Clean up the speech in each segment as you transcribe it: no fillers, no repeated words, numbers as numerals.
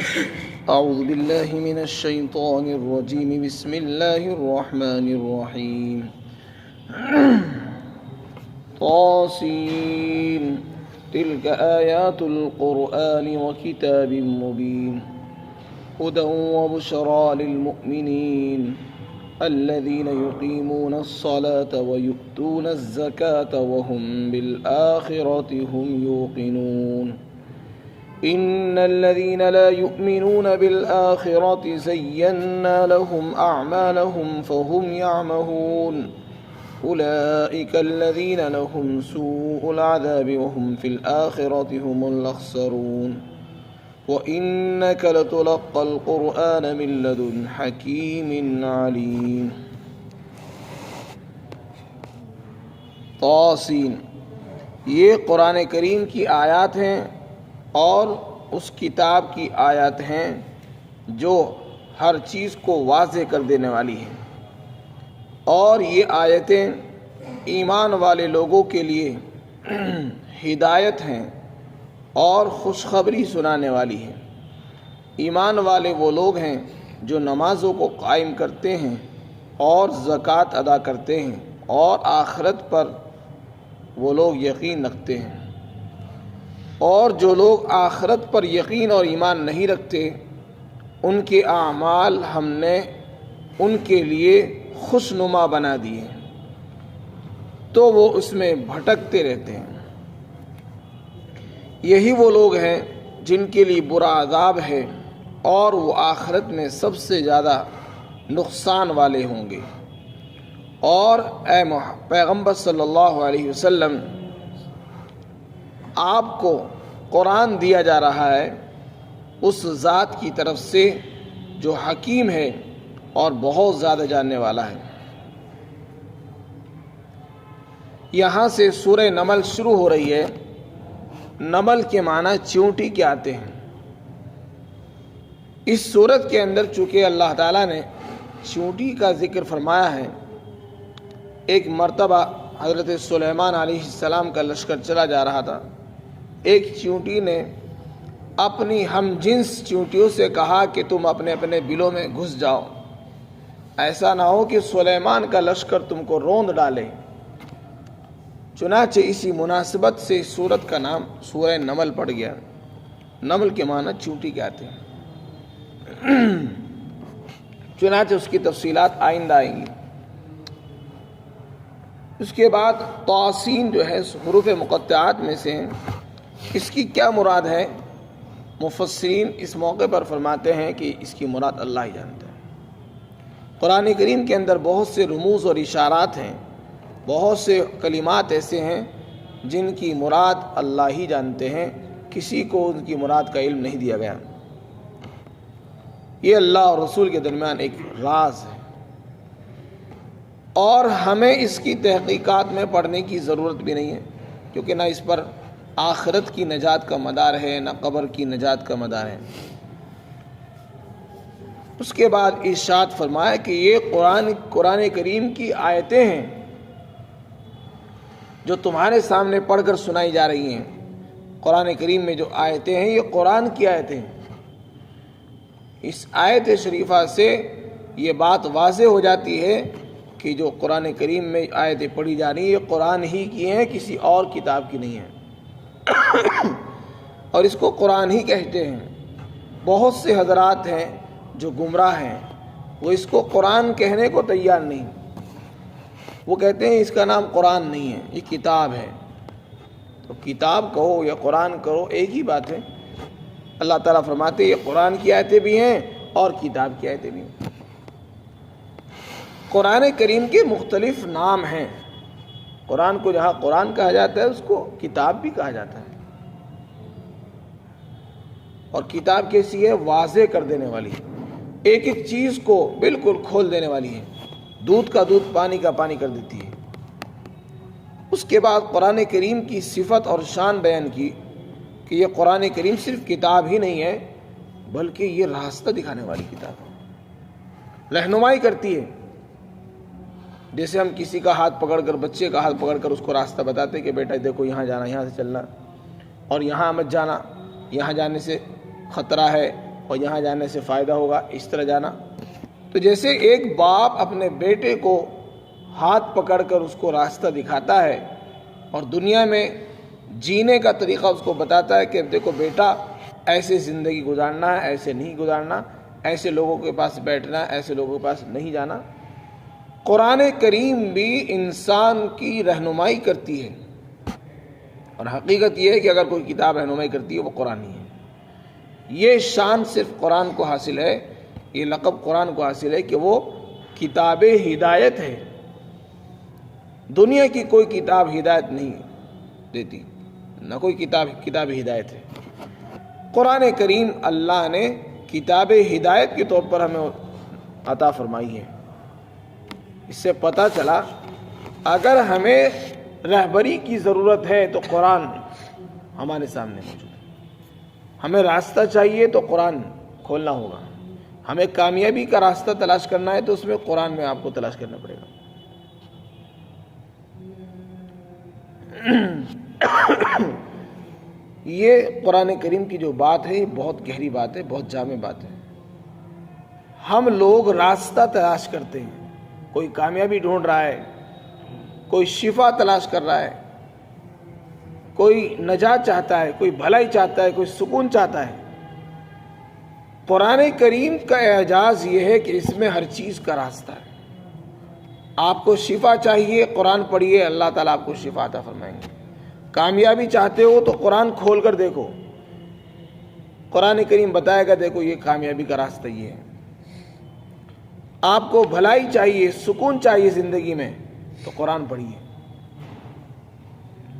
أعوذ بالله من الشيطان الرجيم. بسم الله الرحمن الرحيم. طاسين تلك آيات القرآن وكتاب مبين هدى وبشرى للمؤمنين الذين يقيمون الصلاة ويؤتون الزكاة وهم بالآخرة هم يوقنون. إن الذين لا يؤمنون بالآخرة زينا لهم أعمالهم فهم يعمهون أولئك الذين لهم سوء العذاب وهم في الآخرة هم الأخسرون. وإنك لتلقى القرآن من لدن حكيم عليم. طاسین، یہ قرآن کریم کی آیات ہیں اور اس کتاب کی آیات ہیں جو ہر چیز کو واضح کر دینے والی ہیں، اور یہ آیتیں ایمان والے لوگوں کے لیے ہدایت ہیں اور خوشخبری سنانے والی ہیں۔ ایمان والے وہ لوگ ہیں جو نمازوں کو قائم کرتے ہیں اور زکوٰۃ ادا کرتے ہیں اور آخرت پر وہ لوگ یقین رکھتے ہیں، اور جو لوگ آخرت پر یقین اور ایمان نہیں رکھتے ان کے اعمال ہم نے ان کے لیے خوشنما بنا دیے تو وہ اس میں بھٹکتے رہتے ہیں۔ یہی وہ لوگ ہیں جن کے لیے برا عذاب ہے اور وہ آخرت میں سب سے زیادہ نقصان والے ہوں گے۔ اور اے پیغمبر صلی اللہ علیہ وسلم، آپ کو قرآن دیا جا رہا ہے اس ذات کی طرف سے جو حکیم ہے اور بہت زیادہ جاننے والا ہے۔ یہاں سے سورہ نمل شروع ہو رہی ہے۔ نمل کے معنی چیونٹی کے آتے ہیں۔ اس سورت کے اندر چونکہ اللہ تعالیٰ نے چیونٹی کا ذکر فرمایا ہے، ایک مرتبہ حضرت سلیمان علیہ السلام کا لشکر چلا جا رہا تھا، ایک چیونٹی نے اپنی ہم جنس چیونٹیوں سے کہا کہ تم اپنے اپنے بلوں میں گھس جاؤ، ایسا نہ ہو کہ سلیمان کا لشکر تم کو روند ڈالے۔ چنانچہ اسی مناسبت سے اس سورت کا نام سورہ نمل پڑ گیا۔ نمل کے معنی چیونٹی کے آتے ہیں۔ چنانچہ اس کی تفصیلات آئندہ آئیں گی۔ اس کے بعد طاسین جو ہے حروف مقطعات میں سے ہیں، اس کی کیا مراد ہے؟ مفسرین اس موقع پر فرماتے ہیں کہ اس کی مراد اللہ ہی جانتا ہے۔ قرآن کریم کے اندر بہت سے رموز اور اشارات ہیں، بہت سے کلمات ایسے ہیں جن کی مراد اللہ ہی جانتے ہیں، کسی کو ان کی مراد کا علم نہیں دیا گیا۔ یہ اللہ اور رسول کے درمیان ایک راز ہے، اور ہمیں اس کی تحقیقات میں پڑھنے کی ضرورت بھی نہیں ہے، کیونکہ نہ اس پر آخرت کی نجات کا مدار ہے نہ قبر کی نجات کا مدار ہے۔ اس کے بعد ارشاد فرمایا کہ یہ قرآن کریم کی آیتیں ہیں جو تمہارے سامنے پڑھ کر سنائی جا رہی ہیں۔ قرآن کریم میں جو آیتیں ہیں یہ قرآن کی آیتیں ہیں۔ اس آیت شریفہ سے یہ بات واضح ہو جاتی ہے کہ جو قرآن کریم میں آیتیں پڑھی جا رہی ہیں یہ قرآن ہی کی ہیں، کسی اور کتاب کی نہیں ہیں، اور اس کو قرآن ہی کہتے ہیں۔ بہت سے حضرات ہیں جو گمراہ ہیں، وہ اس کو قرآن کہنے کو تیار نہیں، وہ کہتے ہیں اس کا نام قرآن نہیں ہے، یہ کتاب ہے۔ تو کتاب کہو یا قرآن کہو ایک ہی بات ہے۔ اللہ تعالیٰ فرماتے ہیں یہ قرآن کی آیتیں بھی ہیں اور کتاب کی آیتیں بھی ہیں۔ قرآن کریم کے مختلف نام ہیں۔ قرآن کو جہاں قرآن کہا جاتا ہے اس کو کتاب بھی کہا جاتا ہے۔ اور کتاب کیسی ہے؟ واضح کر دینے والی ہے، ایک ایک چیز کو بالکل کھول دینے والی ہے، دودھ کا دودھ پانی کا پانی کر دیتی ہے۔ اس کے بعد قرآن کریم کی صفت اور شان بیان کی کہ یہ قرآن کریم صرف کتاب ہی نہیں ہے بلکہ یہ راستہ دکھانے والی کتاب ہے، رہنمائی کرتی ہے۔ جیسے ہم کسی کا ہاتھ پکڑ کر، بچے کا ہاتھ پکڑ کر اس کو راستہ بتاتے کہ بیٹا دیکھو یہاں جانا، یہاں سے چلنا، اور یہاں مت جانا، یہاں جانے سے خطرہ ہے، اور یہاں جانے سے فائدہ ہوگا، اس طرح جانا۔ تو جیسے ایک باپ اپنے بیٹے کو ہاتھ پکڑ کر اس کو راستہ دکھاتا ہے اور دنیا میں جینے کا طریقہ اس کو بتاتا ہے کہ دیکھو بیٹا، ایسے زندگی گزارنا ہے، ایسے نہیں گزارنا، ایسے لوگوں کے پاس بیٹھنا، ایسے لوگوں کے پاس نہیں جانا، قرآن کریم بھی انسان کی رہنمائی کرتی ہے۔ اور حقیقت یہ ہے کہ اگر کوئی کتاب رہنمائی کرتی ہے وہ قرآن ہی ہے۔ یہ شان صرف قرآن کو حاصل ہے، یہ لقب قرآن کو حاصل ہے کہ وہ کتاب ہدایت ہے۔ دنیا کی کوئی کتاب ہدایت نہیں دیتی، نہ کوئی کتاب ہدایت ہے۔ قرآن کریم اللہ نے کتاب ہدایت کے طور پر ہمیں عطا فرمائی ہے۔ اس سے پتہ چلا اگر ہمیں رہبری کی ضرورت ہے تو قرآن ہمارے سامنے موجود ہے۔ ہمیں راستہ چاہیے تو قرآن کھولنا ہوگا۔ ہمیں کامیابی کا راستہ تلاش کرنا ہے تو اس میں قرآن میں آپ کو تلاش کرنا پڑے گا۔ یہ قرآن کریم کی جو بات ہے یہ بہت گہری بات ہے، بہت جامع بات ہے۔ ہم لوگ راستہ تلاش کرتے ہیں، کوئی کامیابی ڈھونڈ رہا ہے، کوئی شفا تلاش کر رہا ہے، کوئی نجات چاہتا ہے، کوئی بھلائی چاہتا ہے، کوئی سکون چاہتا ہے۔ قرآن کریم کا اعجاز یہ ہے کہ اس میں ہر چیز کا راستہ ہے۔ آپ کو شفا چاہیے، قرآن پڑھیے، اللہ تعالیٰ آپ کو شفا عطا فرمائیں گے۔ کامیابی چاہتے ہو تو قرآن کھول کر دیکھو، قرآن کریم بتائے گا دیکھو یہ کامیابی کا راستہ یہ ہے۔ آپ کو بھلائی چاہیے، سکون چاہیے زندگی میں تو قرآن پڑھیے۔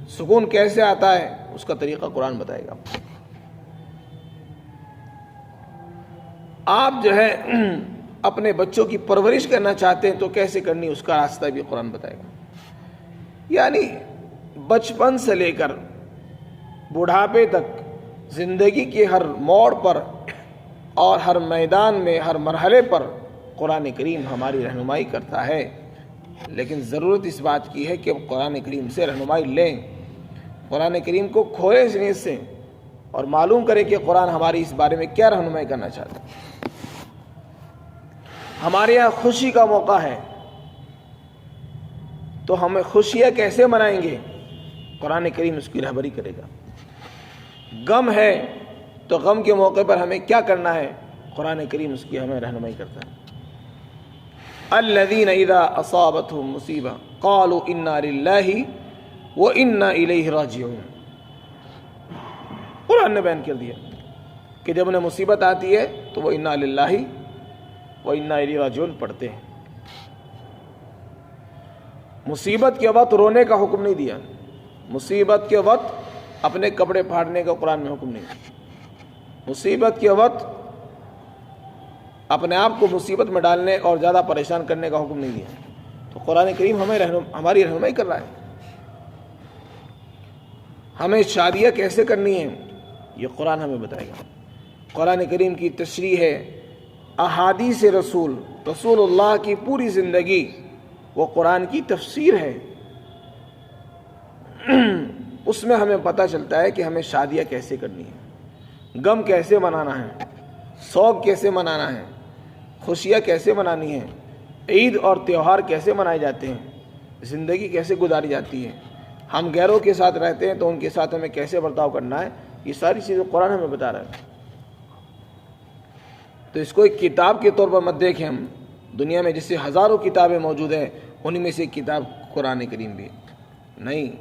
سکون کیسے آتا ہے اس کا طریقہ قرآن بتائے گا۔ آپ جو ہے اپنے بچوں کی پرورش کرنا چاہتے ہیں تو کیسے کرنی اس کا راستہ بھی قرآن بتائے گا۔ یعنی بچپن سے لے کر بڑھاپے تک زندگی کے ہر موڑ پر اور ہر میدان میں، ہر مرحلے پر قرآن کریم ہماری رہنمائی کرتا ہے۔ لیکن ضرورت اس بات کی ہے کہ قرآن کریم سے رہنمائی لیں، قرآن کریم کو کھولیں سینے سے اور معلوم کریں کہ قرآن ہماری اس بارے میں کیا رہنمائی کرنا چاہتا ہے۔ ہمارے یہاں خوشی کا موقع ہے تو ہمیں خوشیاں کیسے منائیں گے؟ قرآن کریم اس کی رہبری کرے گا۔ غم ہے تو غم کے موقع پر ہمیں کیا کرنا ہے؟ قرآن کریم اس کی ہمیں رہنمائی کرتا ہے۔ الذین اذا اصابتهم مصیبہ قالوا انا للہ وانا الیہ راجعون۔ قرآن نے بیان کر دیا کہ جب انہیں مصیبت آتی ہے تو وہ انا للہ وانا الیہ راجعون پڑھتے ہیں۔ مصیبت کے وقت رونے کا حکم نہیں دیا، مصیبت کے وقت اپنے کپڑے پھاڑنے کا قرآن میں حکم نہیں دیا، مصیبت کے وقت اپنے آپ کو مصیبت میں ڈالنے اور زیادہ پریشان کرنے کا حکم نہیں دیا۔ تو قرآن کریم ہماری رہنمائی کر رہا ہے۔ ہمیں شادیاں کیسے کرنی ہیں یہ قرآن ہمیں بتائے گا۔ قرآن کریم کی تشریح ہے، احادیث رسول اللہ کی پوری زندگی وہ قرآن کی تفسیر ہے۔ اس میں ہمیں پتہ چلتا ہے کہ ہمیں شادیاں کیسے کرنی ہیں، غم کیسے منانا ہے، سوگ کیسے منانا ہے، خوشیاں کیسے منانی ہیں، عید اور تہوار کیسے منائے جاتے ہیں، زندگی کیسے گزاری جاتی ہے، ہم غیروں کے ساتھ رہتے ہیں تو ان کے ساتھ ہمیں کیسے برتاؤ کرنا ہے، یہ ساری چیزیں قرآن ہمیں بتا رہا ہے۔ تو اس کو ایک کتاب کے طور پر مت دیکھیں ہم، دنیا میں جس سے ہزاروں کتابیں موجود ہیں انہی میں سے ایک کتاب قرآن کریم بھی نہیں۔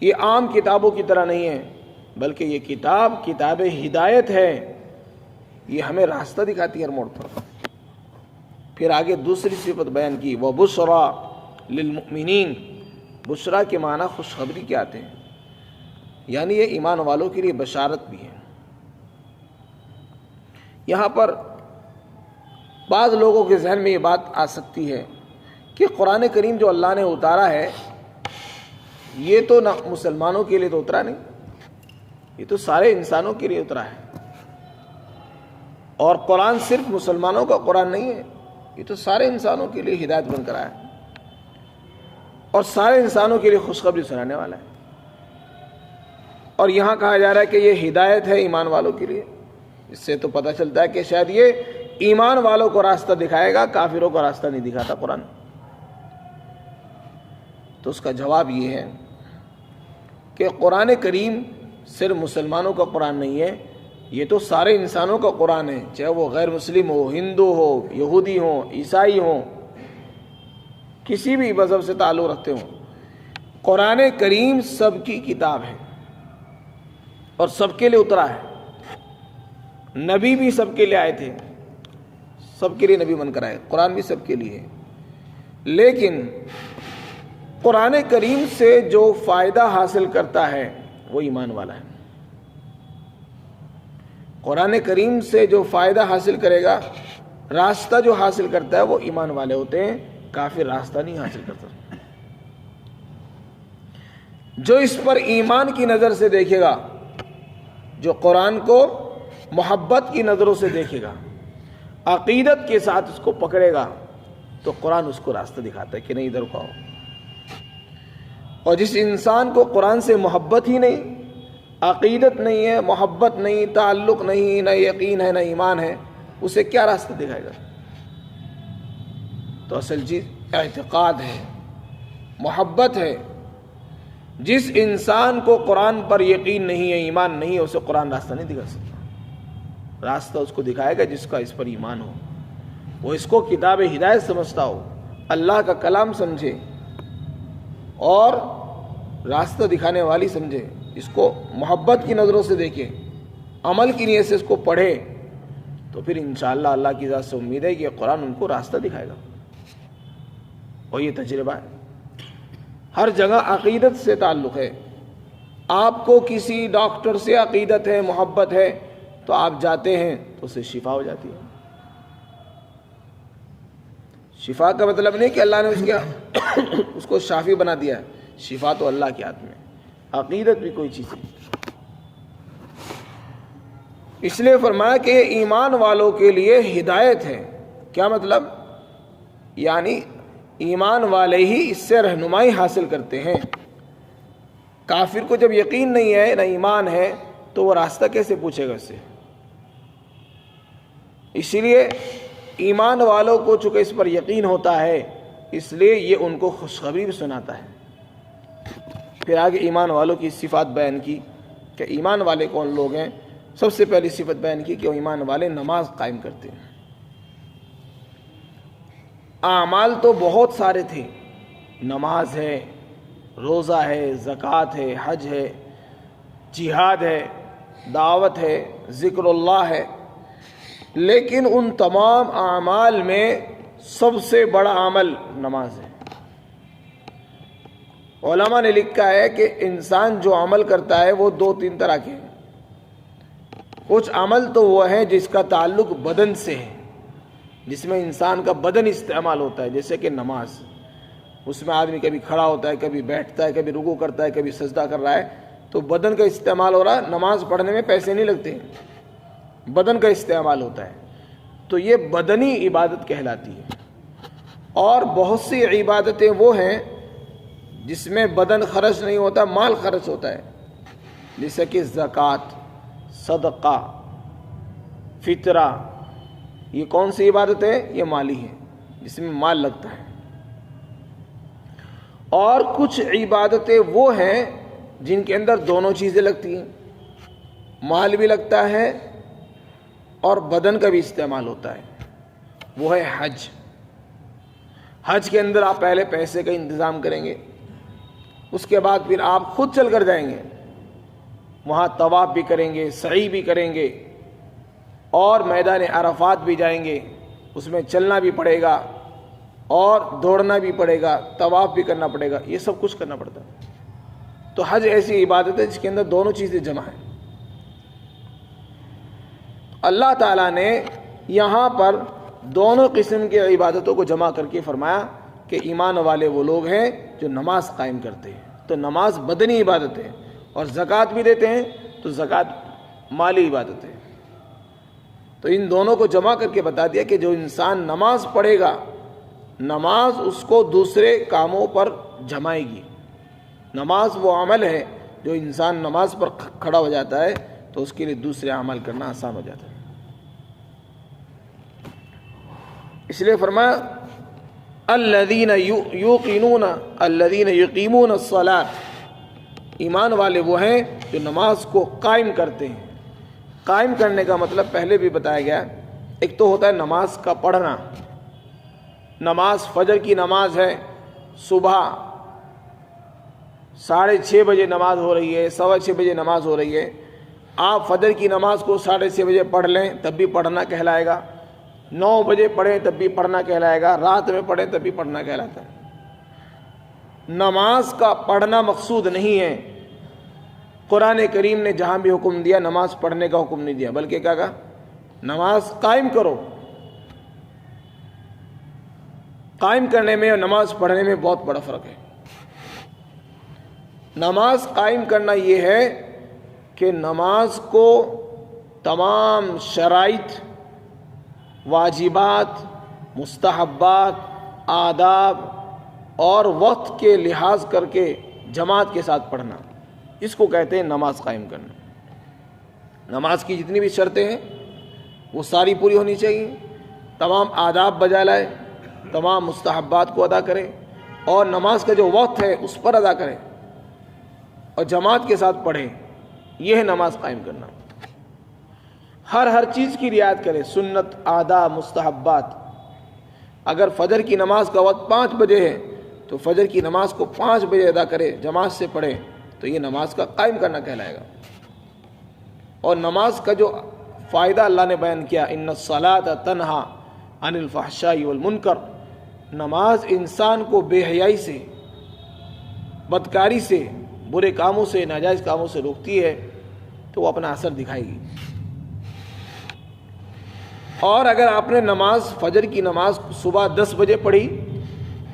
یہ عام کتابوں کی طرح نہیں ہے، بلکہ یہ کتاب ہدایت ہے، یہ ہمیں راستہ دکھاتی ہے ہر موڑ پر۔ پھر آگے دوسری صفت بیان کی، وَبُشْرَى لِلْمُؤْمِنِينَ۔ بشرا کے معنی خوشخبری کے آتے ہیں، یعنی یہ ایمان والوں کے لیے بشارت بھی ہے۔ یہاں پر بعض لوگوں کے ذہن میں یہ بات آ سکتی ہے کہ قرآن کریم جو اللہ نے اتارا ہے یہ تو نہ مسلمانوں کے لیے تو اترا نہیں، یہ تو سارے انسانوں کے لیے اترا ہے، اور قرآن صرف مسلمانوں کا قرآن نہیں ہے، یہ تو سارے انسانوں کے لیے ہدایت بن کر آیا ہے اور سارے انسانوں کے لیے خوشخبری سنانے والا ہے۔ اور یہاں کہا جا رہا ہے کہ یہ ہدایت ہے ایمان والوں کے لیے، اس سے تو پتہ چلتا ہے کہ شاید یہ ایمان والوں کو راستہ دکھائے گا، کافروں کو راستہ نہیں دکھاتا قرآن۔ تو اس کا جواب یہ ہے کہ قرآن کریم صرف مسلمانوں کا قرآن نہیں ہے، یہ تو سارے انسانوں کا قرآن ہے، چاہے وہ غیر مسلم ہو، ہندو ہو، یہودی ہو، عیسائی ہوں، کسی بھی مذہب سے تعلق رکھتے ہوں، قرآن کریم سب کی کتاب ہے اور سب کے لیے اترا ہے۔ نبی بھی سب کے لیے آئے تھے، سب کے لیے نبی بن کر آئے، قرآن بھی سب کے لیے ہے۔ لیکن قرآن کریم سے جو فائدہ حاصل کرتا ہے وہ ایمان والا ہے۔ قرآن کریم سے جو فائدہ حاصل کرے گا، راستہ جو حاصل کرتا ہے وہ ایمان والے ہوتے ہیں، کافر راستہ نہیں حاصل کرتا۔ جو اس پر ایمان کی نظر سے دیکھے گا، جو قرآن کو محبت کی نظروں سے دیکھے گا، عقیدت کے ساتھ اس کو پکڑے گا، تو قرآن اس کو راستہ دکھاتا ہے کہ نہیں ادھر کو آؤ۔ اور جس انسان کو قرآن سے محبت ہی نہیں، عقیدت نہیں ہے، محبت نہیں، تعلق نہیں، نہ یقین ہے نہ ایمان ہے، اسے کیا راستہ دکھائے گا؟ تو اصل چیز اعتقاد ہے، محبت ہے۔ جس انسان کو قرآن پر یقین نہیں ہے، ایمان نہیں ہے، اسے قرآن راستہ نہیں دکھا سکتا۔ راستہ اس کو دکھائے گا جس کا اس پر ایمان ہو، وہ اس کو کتاب ہدایت سمجھتا ہو، اللہ کا کلام سمجھے اور راستہ دکھانے والی سمجھے، اس کو محبت کی نظروں سے دیکھے، عمل کی نیت سے اس کو پڑھے، تو پھر انشاءاللہ اللہ کی ذات سے امید ہے کہ قرآن ان کو راستہ دکھائے گا۔ اور یہ تجربہ ہے، ہر جگہ عقیدت سے تعلق ہے۔ آپ کو کسی ڈاکٹر سے عقیدت ہے، محبت ہے، تو آپ جاتے ہیں تو اسے شفا ہو جاتی ہے۔ شفا کا مطلب نہیں کہ اللہ نے اس کو شافی بنا دیا ہے، شفا تو اللہ کے ہاتھ میں، عقیدت بھی کوئی چیز ہے۔ اس لیے فرمایا کہ یہ ایمان والوں کے لیے ہدایت ہے۔ کیا مطلب؟ یعنی ایمان والے ہی اس سے رہنمائی حاصل کرتے ہیں۔ کافر کو جب یقین نہیں ہے نہ ایمان ہے تو وہ راستہ کیسے پوچھے گا اس سے؟ اسی لیے ایمان والوں کو چونکہ اس پر یقین ہوتا ہے، اس لیے یہ ان کو خوشخبری بھی سناتا ہے۔ پھر آگے ایمان والوں کی صفات بیان کی کہ ایمان والے کون لوگ ہیں۔ سب سے پہلی صفت بیان کی کہ وہ ایمان والے نماز قائم کرتے ہیں۔ اعمال تو بہت سارے تھے، نماز ہے، روزہ ہے، زکوٰۃ ہے، حج ہے، جہاد ہے، دعوت ہے، ذکر اللہ ہے، لیکن ان تمام اعمال میں سب سے بڑا عمل نماز ہے۔ علماء نے لکھا ہے کہ انسان جو عمل کرتا ہے وہ دو تین طرح کے ہیں۔ کچھ عمل تو وہ ہے جس کا تعلق بدن سے ہے، جس میں انسان کا بدن استعمال ہوتا ہے، جیسے کہ نماز۔ اس میں آدمی کبھی کھڑا ہوتا ہے، کبھی بیٹھتا ہے، کبھی رکوع کرتا ہے، کبھی سجدہ کر رہا ہے، تو بدن کا استعمال ہو رہا ہے۔ نماز پڑھنے میں پیسے نہیں لگتے، بدن کا استعمال ہوتا ہے، تو یہ بدنی عبادت کہلاتی ہے۔ اور بہت سی عبادتیں وہ ہیں جس میں بدن خرچ نہیں ہوتا، مال خرچ ہوتا ہے، جیسے کہ زکوٰۃ، صدقہ، فطرہ۔ یہ کون سی عبادت ہے؟ یہ مالی ہے، جس میں مال لگتا ہے۔ اور کچھ عبادتیں وہ ہیں جن کے اندر دونوں چیزیں لگتی ہیں، مال بھی لگتا ہے اور بدن کا بھی استعمال ہوتا ہے۔ وہ ہے حج۔ حج کے اندر آپ پہلے پیسے کا انتظام کریں گے، اس کے بعد پھر آپ خود چل کر جائیں گے، وہاں طواف بھی کریں گے، سعی بھی کریں گے، اور میدان عرفات بھی جائیں گے، اس میں چلنا بھی پڑے گا اور دوڑنا بھی پڑے گا، طواف بھی کرنا پڑے گا، یہ سب کچھ کرنا پڑتا ہے۔ تو حج ایسی عبادت ہے جس کے اندر دونوں چیزیں جمع ہیں۔ اللہ تعالیٰ نے یہاں پر دونوں قسم کی عبادتوں کو جمع کر کے فرمایا کہ ایمان والے وہ لوگ ہیں جو نماز قائم کرتے ہیں۔ تو نماز بدنی عبادت ہے، اور زکوٰۃ بھی دیتے ہیں، تو زکوٰۃ مالی عبادت ہے۔ تو ان دونوں کو جمع کر کے بتا دیا کہ جو انسان نماز پڑھے گا، نماز اس کو دوسرے کاموں پر جمائے گی۔ نماز وہ عمل ہے جو انسان نماز پر کھڑا ہو جاتا ہے تو اس کے لیے دوسرے عمل کرنا آسان ہو جاتا ہے۔ اس لیے فرمایا الذین یقیمون الصلاۃ، ایمان والے وہ ہیں جو نماز کو قائم کرتے ہیں۔ قائم کرنے کا مطلب پہلے بھی بتایا گیا، ایک تو ہوتا ہے نماز کا پڑھنا، نماز فجر کی نماز ہے، صبح 6:30 بجے نماز ہو رہی ہے، 6:15 بجے نماز ہو رہی ہے، آپ فجر کی نماز کو 6:30 بجے پڑھ لیں تب بھی پڑھنا کہلائے گا، 9 بجے پڑھیں تب بھی پڑھنا کہلائے گا، رات میں پڑھیں تب بھی پڑھنا کہلاتا ہے۔ نماز کا پڑھنا مقصود نہیں ہے۔ قرآن کریم نے جہاں بھی حکم دیا نماز پڑھنے کا حکم نہیں دیا، بلکہ کیا کہا؟ نماز قائم کرو۔ قائم کرنے میں اور نماز پڑھنے میں بہت بڑا فرق ہے۔ نماز قائم کرنا یہ ہے کہ نماز کو تمام شرائط، واجبات، مستحبات، آداب اور وقت کے لحاظ کر کے جماعت کے ساتھ پڑھنا، اس کو کہتے ہیں نماز قائم کرنا۔ نماز کی جتنی بھی شرطیں ہیں وہ ساری پوری ہونی چاہیے، تمام آداب بجا لائے، تمام مستحبات کو ادا کرے، اور نماز کا جو وقت ہے اس پر ادا کرے اور جماعت کے ساتھ پڑھے۔ یہ ہے نماز قائم کرنا۔ ہر چیز کی رعایت کرے، سنت، آداب، مستحبات۔ اگر فجر کی نماز کا وقت 5 بجے ہے تو فجر کی نماز کو 5 بجے ادا کرے، جماعت سے پڑھے، تو یہ نماز کا قائم کرنا کہلائے گا۔ اور نماز کا جو فائدہ اللہ نے بیان کیا، ان الصلاۃ تنہا عن الفحشاء والمنکر، نماز انسان کو بے حیائی سے، بدکاری سے، برے کاموں سے، ناجائز کاموں سے روکتی ہے، تو وہ اپنا اثر دکھائے گی۔ اور اگر آپ نے نماز، فجر کی نماز صبح 10 بجے پڑھی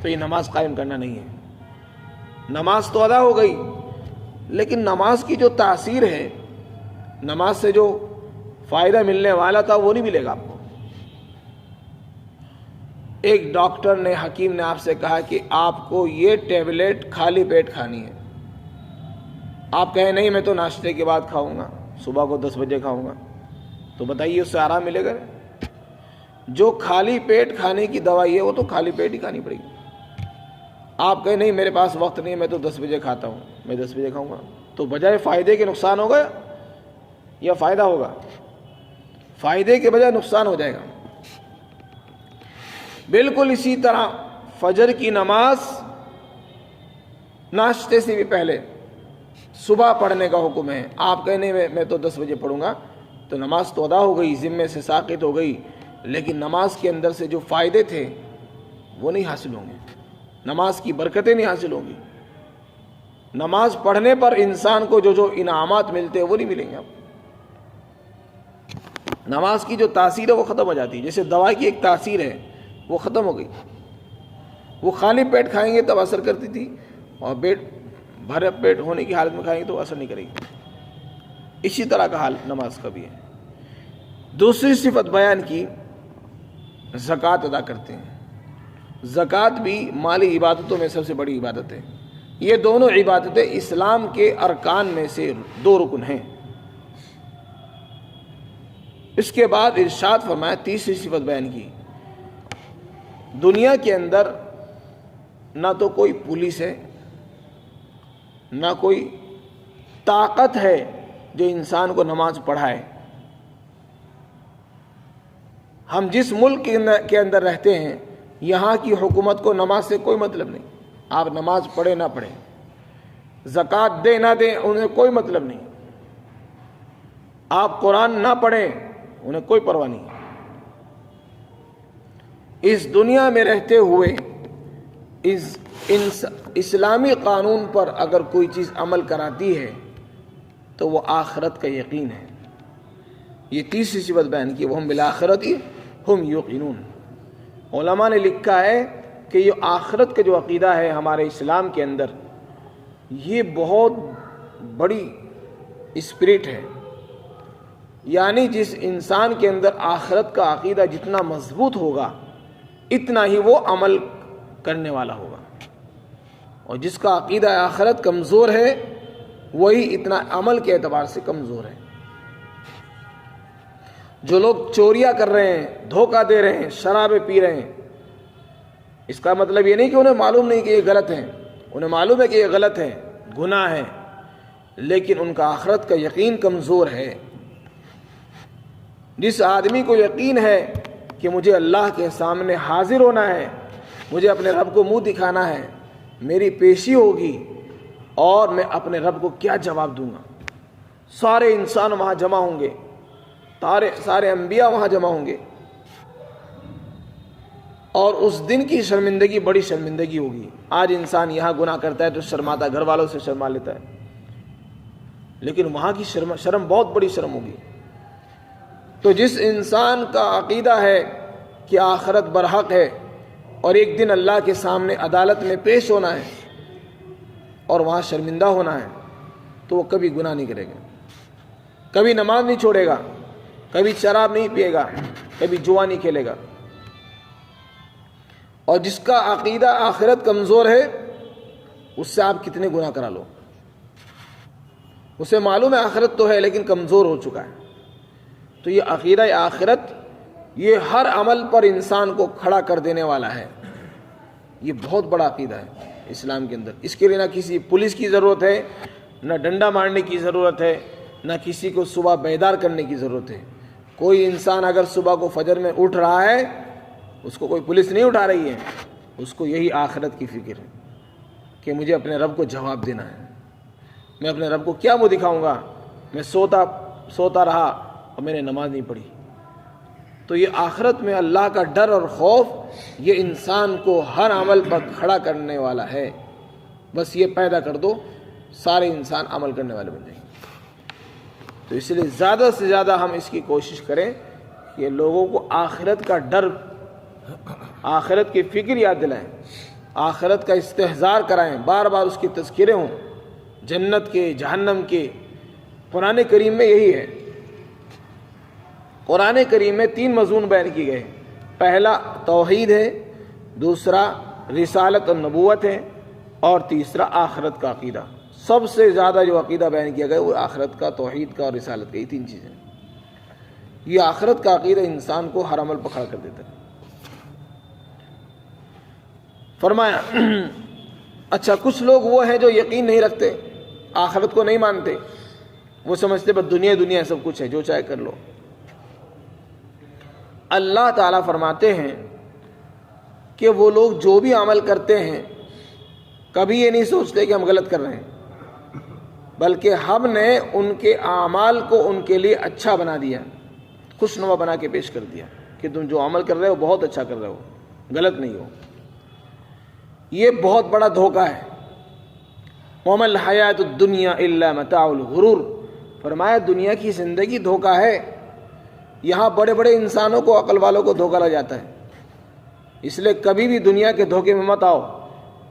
تو یہ نماز قائم کرنا نہیں ہے۔ نماز تو ادا ہو گئی، لیکن نماز کی جو تاثیر ہے، نماز سے جو فائدہ ملنے والا تھا وہ نہیں ملے گا آپ کو۔ ایک ڈاکٹر نے، حکیم نے آپ سے کہا کہ آپ کو یہ ٹیبلٹ خالی پیٹ کھانی ہے، آپ کہیں نہیں میں تو ناشتے کے بعد کھاؤں گا، صبح کو 10 بجے کھاؤں گا، تو بتائیے اس سے آرام ملے گا؟ جو خالی پیٹ کھانے کی دوائی ہے وہ تو خالی پیٹ ہی کھانی پڑے گی۔ آپ کہیں نہیں میرے پاس وقت نہیں ہے، میں تو 10 بجے کھاتا ہوں، میں 10 بجے کھاؤں گا، تو بجائے فائدے کے نقصان ہوگا یا فائدہ ہوگا؟ فائدے کے بجائے نقصان ہو جائے گا۔ بالکل اسی طرح فجر کی نماز ناشتے سے بھی پہلے صبح پڑھنے کا حکم ہے۔ آپ کہیں نہیں میں تو 10 بجے پڑھوں گا، تو نماز تو ادا ہو گئی، ذمے سے ساقط ہو گئی، لیکن نماز کے اندر سے جو فائدے تھے وہ نہیں حاصل ہوں گے، نماز کی برکتیں نہیں حاصل ہوں گی۔ نماز پڑھنے پر انسان کو جو انعامات ملتے ہیں وہ نہیں ملیں گے آپ کو۔ نماز کی جو تاثیر ہے وہ ختم ہو جاتی ہے، جیسے دوا کی ایک تاثیر ہے وہ ختم ہو گئی۔ وہ خالی پیٹ کھائیں گے تب اثر کرتی تھی، اور بھرے پیٹ ہونے کی حالت میں کھائیں گے تو اثر نہیں کرے گی۔ اسی طرح کا حال نماز کا بھی ہے۔ دوسری صفت بیان کی، زکوٰۃ ادا کرتے ہیں۔ زکوٰۃ بھی مالی عبادتوں میں سب سے بڑی عبادت ہے۔ یہ دونوں عبادتیں اسلام کے ارکان میں سے 2 رکن ہیں۔ اس کے بعد ارشاد فرمایا، تیسری صفت بیان کی، دنیا کے اندر نہ تو کوئی پولیس ہے، نہ کوئی طاقت ہے جو انسان کو نماز پڑھائے۔ ہم جس ملک کے اندر رہتے ہیں، یہاں کی حکومت کو نماز سے کوئی مطلب نہیں، آپ نماز پڑھیں نہ پڑھیں، زکوٰۃ دیں نہ دیں، انہیں کوئی مطلب نہیں، آپ قرآن نہ پڑھیں، انہیں کوئی پرواہ نہیں۔ اس دنیا میں رہتے ہوئے اسلامی قانون پر اگر کوئی چیز عمل کراتی ہے تو وہ آخرت کا یقین ہے۔ یہ تیسری صفت بیان کی، وہم بالآخرۃ ہم یوقنون۔ علماء نے لکھا ہے کہ یہ آخرت کا جو عقیدہ ہے ہمارے اسلام کے اندر، یہ بہت بڑی اسپرٹ ہے۔ یعنی جس انسان کے اندر آخرت کا عقیدہ جتنا مضبوط ہوگا، اتنا ہی وہ عمل کرنے والا ہوگا، اور جس کا عقیدہ آخرت کمزور ہے وہی اتنا عمل کے اعتبار سے کمزور ہے۔ جو لوگ چوریاں کر رہے ہیں، دھوکہ دے رہے ہیں، شرابیں پی رہے ہیں، اس کا مطلب یہ نہیں کہ انہیں معلوم نہیں کہ یہ غلط ہے، انہیں معلوم ہے کہ یہ غلط ہے، گناہ ہے، لیکن ان کا آخرت کا یقین کمزور ہے۔ جس آدمی کو یقین ہے کہ مجھے اللہ کے سامنے حاضر ہونا ہے، مجھے اپنے رب کو منہ دکھانا ہے، میری پیشی ہوگی اور میں اپنے رب کو کیا جواب دوں گا، سارے انسان وہاں جمع ہوں گے، سارے انبیاء وہاں جمع ہوں گے، اور اس دن کی شرمندگی بڑی شرمندگی ہوگی۔ آج انسان یہاں گناہ کرتا ہے تو شرماتا ہے، گھر والوں سے شرما لیتا ہے، لیکن وہاں کی شرم بہت بڑی شرم ہوگی۔ تو جس انسان کا عقیدہ ہے کہ آخرت برحق ہے اور ایک دن اللہ کے سامنے عدالت میں پیش ہونا ہے اور وہاں شرمندہ ہونا ہے، تو وہ کبھی گناہ نہیں کرے گا، کبھی نماز نہیں چھوڑے گا، کبھی شراب نہیں پیے گا، کبھی جوا نہیں کھیلے گا۔ اور جس کا عقیدہ آخرت کمزور ہے، اس سے آپ کتنے گناہ کرا لو، اسے معلوم ہے آخرت تو ہے لیکن کمزور ہو چکا ہے۔ تو یہ عقیدہ آخرت، یہ ہر عمل پر انسان کو کھڑا کر دینے والا ہے، یہ بہت بڑا عقیدہ ہے اسلام کے اندر۔ اس کے لیے نہ کسی پولیس کی ضرورت ہے، نہ ڈنڈا مارنے کی ضرورت ہے، نہ کسی کو صبح بیدار کرنے کی ضرورت ہے۔ کوئی انسان اگر صبح کو فجر میں اٹھ رہا ہے، اس کو کوئی پولیس نہیں اٹھا رہی ہے، اس کو یہی آخرت کی فکر ہے کہ مجھے اپنے رب کو جواب دینا ہے، میں اپنے رب کو کیا منہ دکھاؤں گا، میں سوتا رہا اور میں نے نماز نہیں پڑھی۔ تو یہ آخرت میں اللہ کا ڈر اور خوف، یہ انسان کو ہر عمل پر کھڑا کرنے والا ہے۔ بس یہ پیدا کر دو، سارے انسان عمل کرنے والے بن جائیں گے۔ تو اس لیے زیادہ سے زیادہ ہم اس کی کوشش کریں کہ لوگوں کو آخرت کا ڈر، آخرت کی فکر یاد دلائیں، آخرت کا استحضار کرائیں، بار بار اس کی تذکرے ہوں، جنت کے، جہنم کے۔ قرآن کریم میں یہی ہے، قرآن کریم میں 3 مضمون بیان کیے گئے، پہلا توحید ہے، دوسرا رسالت اور نبوت ہے، اور تیسرا آخرت کا عقیدہ۔ سب سے زیادہ جو عقیدہ بیان کیا گیا وہ آخرت کا، توحید کا اور رسالت کا، یہ 3 چیزیں۔ یہ آخرت کا عقیدہ انسان کو ہر عمل پر کھڑا کر دیتا ہے۔ فرمایا اچھا کچھ لوگ وہ ہیں جو یقین نہیں رکھتے، آخرت کو نہیں مانتے، وہ سمجھتے بس دنیا سب کچھ ہے، جو چاہے کر لو۔ اللہ تعالیٰ فرماتے ہیں کہ وہ لوگ جو بھی عمل کرتے ہیں کبھی یہ نہیں سوچتے کہ ہم غلط کر رہے ہیں، بلکہ ہم نے ان کے اعمال کو ان کے لیے اچھا بنا دیا، خوشنما بنا کے پیش کر دیا کہ تم جو عمل کر رہے ہو بہت اچھا کر رہے ہو، غلط نہیں ہو۔ یہ بہت بڑا دھوکہ ہے۔ وَمَا الْحَيَاةُ الدُّنْيَا إِلَّا مَتَاعُ الْغُرُورِ، فرمایا دنیا کی زندگی دھوکہ ہے۔ یہاں بڑے بڑے انسانوں کو، عقل والوں کو دھوکہ لگ جاتا ہے، اس لیے کبھی بھی دنیا کے دھوکے میں مت آؤ۔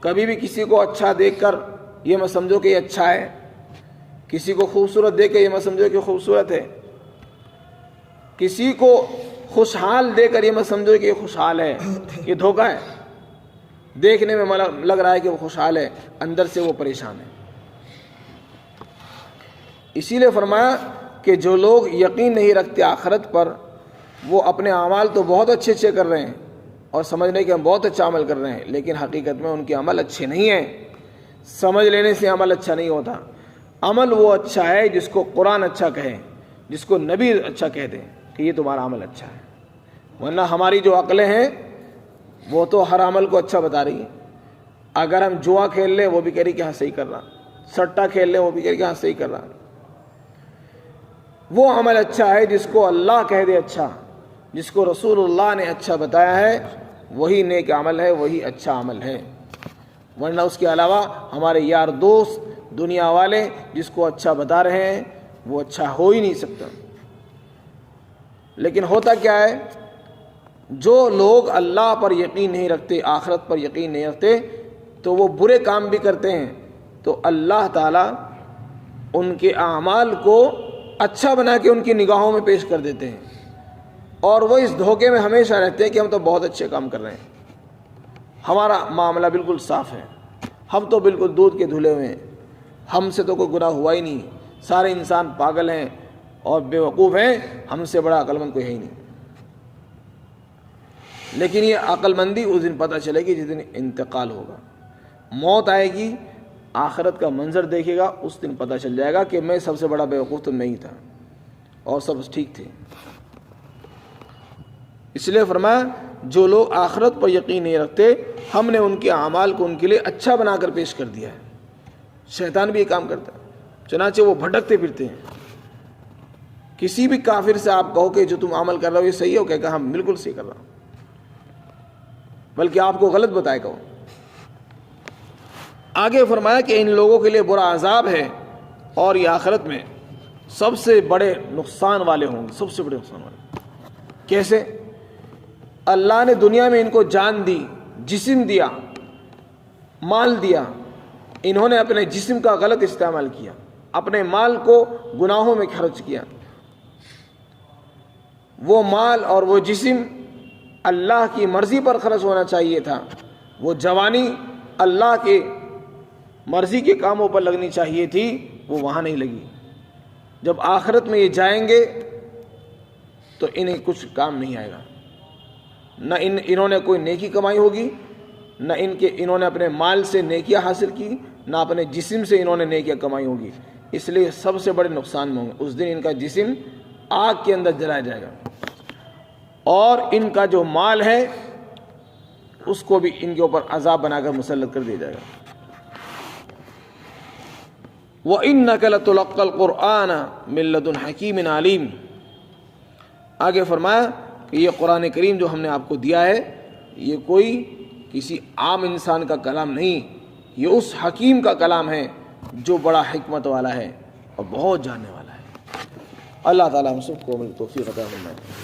کبھی بھی کسی کو اچھا دیکھ کر یہ مت سمجھو کہ یہ اچھا ہے، کسی کو خوبصورت دیکھ کے یہ مت سمجھو کہ خوبصورت ہے، کسی کو خوشحال دیکھ کر یہ مت سمجھو کہ یہ خوشحال ہے، یہ دھوکہ ہے۔ دیکھنے میں لگ رہا ہے کہ وہ خوشحال ہے، اندر سے وہ پریشان ہے۔ اسی لیے فرمایا کہ جو لوگ یقین نہیں رکھتے آخرت پر، وہ اپنے اعمال تو بہت اچھے کر رہے ہیں اور سمجھ رہے کہ ہم بہت اچھا عمل کر رہے ہیں، لیکن حقیقت میں ان کے عمل اچھے نہیں ہیں۔ سمجھ لینے سے عمل اچھا نہیں ہوتا۔ عمل وہ اچھا ہے جس کو قرآن اچھا کہے، جس کو نبی اچھا کہہ دیں کہ یہ تمہارا عمل اچھا ہے۔ ورنہ ہماری جو عقلیں ہیں وہ تو ہر عمل کو اچھا بتا رہی ہیں۔ اگر ہم جوا کھیل لیں وہ بھی کہہ رہی کہ ہاں صحیح کر رہا، سٹا کھیل لیں وہ بھی کہہ رہی کہ ہاں صحیح کر رہا۔ وہ عمل اچھا ہے جس کو اللہ کہہ دے اچھا، جس کو رسول اللہ نے اچھا بتایا ہے، وہی نیک عمل ہے، وہی اچھا عمل ہے۔ ورنہ اس کے علاوہ ہمارے یار دوست دنیا والے جس کو اچھا بتا رہے ہیں وہ اچھا ہو ہی نہیں سکتا۔ لیکن ہوتا کیا ہے، جو لوگ اللہ پر یقین نہیں رکھتے، آخرت پر یقین نہیں رکھتے، تو وہ برے کام بھی کرتے ہیں تو اللہ تعالیٰ ان کے اعمال کو اچھا بنا کے ان کی نگاہوں میں پیش کر دیتے ہیں، اور وہ اس دھوکے میں ہمیشہ رہتے ہیں کہ ہم تو بہت اچھے کام کر رہے ہیں، ہمارا معاملہ بالکل صاف ہے، ہم تو بالکل دودھ کے دھلے ہوئے ہیں، ہم سے تو کوئی گناہ ہوا ہی نہیں، سارے انسان پاگل ہیں اور بیوقوف ہیں، ہم سے بڑا عقل مند کوئی ہے ہی نہیں. لیکن یہ عقل مندی اس دن پتہ چلے گی جس دن انتقال ہوگا، موت آئے گی، آخرت کا منظر دیکھے گا، اس دن پتہ چل جائے گا کہ میں سب سے بڑا بیوقوف تو میں ہی تھا اور سب ٹھیک تھے. اس لیے فرمایا جو لوگ آخرت پر یقین نہیں رکھتے ہم نے ان کے اعمال کو ان کے لیے اچھا بنا کر پیش کر دیا ہے. شیطان بھی یہ کام کرتا ہے، چنانچہ وہ بھٹکتے پھرتے ہیں. کسی بھی کافر سے آپ کہو کہ جو تم عمل کر رہے ہو یہ صحیح ہو، کہے ہم بالکل صحیح کر رہا ہوں، بلکہ آپ کو غلط بتائے گا. آگے فرمایا کہ ان لوگوں کے لیے برا عذاب ہے اور یہ آخرت میں سب سے بڑے نقصان والے ہوں گے، سب سے بڑے نقصان والے. کیسے؟ اللہ نے دنیا میں ان کو جان دی، جسم دیا، مال دیا، انہوں نے اپنے جسم کا غلط استعمال کیا، اپنے مال کو گناہوں میں خرچ کیا. وہ مال اور وہ جسم اللہ کی مرضی پر خرچ ہونا چاہیے تھا، وہ جوانی اللہ کے مرضی کے کاموں پر لگنی چاہیے تھی، وہ وہاں نہیں لگی. جب آخرت میں یہ جائیں گے تو انہیں کچھ کام نہیں آئے گا، نہ انہوں نے کوئی نیکی کمائی ہوگی، نہ انہوں نے اپنے مال سے نیکیاں حاصل کی، نہ اپنے جسم سے انہوں نے نیکیاں کمائی ہوگی. اس لیے سب سے بڑے نقصان میں ہوں گے. اس دن ان کا جسم آگ کے اندر جلایا جائے گا اور ان کا جو مال ہے اس کو بھی ان کے اوپر عذاب بنا کر مسلط کر دیا جائے گا. وَإِنَّكَ لَتُلَقَّى الْقُرْآنَ مِن لَّدُنْ حَكِيمٍ عَلِيمٍ. آگے فرمایا کہ یہ قرآن کریم جو ہم نے آپ کو دیا ہے یہ کوئی کسی عام انسان کا کلام نہیں، یہ اس حکیم کا کلام ہے جو بڑا حکمت والا ہے اور بہت جاننے والا ہے. اللہ تعالیٰ ہم سب کو توفیق عطا فرمائے.